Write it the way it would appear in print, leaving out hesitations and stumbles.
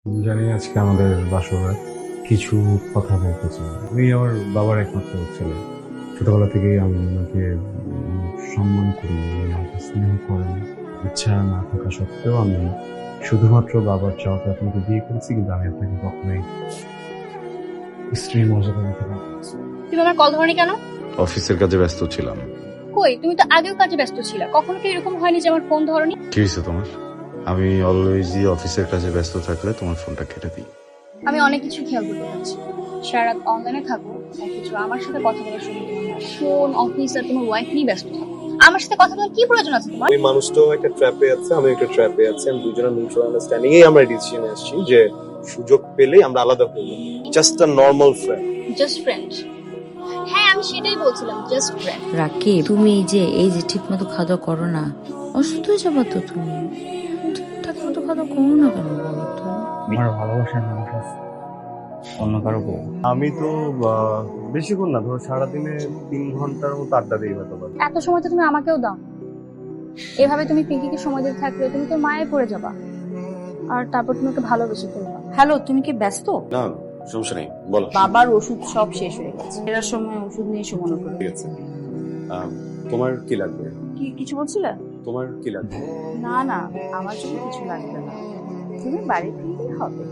জানি আজকে আমাদের বাসরাত, কিছু কথা বলতে চাই। উনি আমার বাবার একমাত্র ছেলে। ছোটবেলা থেকেই আমি ওনাকে সম্মান করি, উনি আমাকে স্নেহ করেন। ইচ্ছা না থাকা সত্ত্বেও আমি শুধুমাত্র বাবার চাওয়াতে আপনাকে বিয়ে করেছি, কিন্তু আমি আপনাকে কখনোই স্ত্রীর মর্যাদা দিতে পারবো না। তুমি আমার কল ধরনি কেন? অফিসের কাজে ব্যস্ত ছিলাম। কই, তুমি তো আগেও কাজে ব্যস্ত ছিলা, কখনো কি এরকম হয়নি যে আমার ফোন ধরনি? কি হয়েছে তোমার? আমি অলওয়েজই অফিসের কাজে ব্যস্ত থাকলে তোমার ফোনটা কেটে দিই। আমি অনেক কিছু খেয়াল করতে পারছি। সারা রাত অনলাইনে থাকো, অথচ আমার সাথে কথা বলার সময় তোমার না। ফোন, অফিস আর তোমার ওয়াইফ নিয়ে ব্যস্ত থাকো। আমার সাথে কথা বলার কি প্রয়োজন আছে তোমার? ওই মানুষটাও একটা ট্র্যাপে আছে, আমি একটা ট্র্যাপে আছি। আমি দুজনের মিউচুয়াল আন্ডারস্ট্যান্ডিং এই আমরা ডিসিশনে আসছি যে সুযোগ পেলেই আমরা আলাদা হয়ে যাবো। Just a normal friend. Just friend. হ্যাঁ, আমি সেটাই বলছিলাম, জাস্ট ফ্রেন্ড। রাকিব, তুমি এই যে ঠিক মতো খাওয়া দাওয়া করো না, অসুস্থ হয়ে যাবো তো তুমি। ঠিকঠাক মতো খাওয়া দাওয়া করো না কেন বলো তো? আমার ভালোবাসার মানুষ আছে, অন্য কারো বউ। আমি তো বেশিক্ষণ না, ধরো সারাদিনে 3 ঘন্টার মতো আড্ডা দিই হয়তো। এত সময় তো তুমি আমাকেও দাও। এভাবে তুমি পিঙ্কিকে সময় দিতে থাকলে তুমি তো মায়ে পড়ে যাবা, আর তারপর তুমি ওকে ভালোবেসে ফেলবা। হ্যালো, তুমি কি ব্যস্ত? না, সমস্যা নেই, বলো। বাবার ওষুধ সব শেষ হয়ে গেছে, এরার সময় ওষুধ নিয়ে এসে মনে করে গেছে। তোমার কি লাগবে? কি কিছু বলছিলে? তোমার কি লাগবে? না না, আমার জন্য কিছু লাগবে না, তুমি বাড়ি ফিরলেই হবে।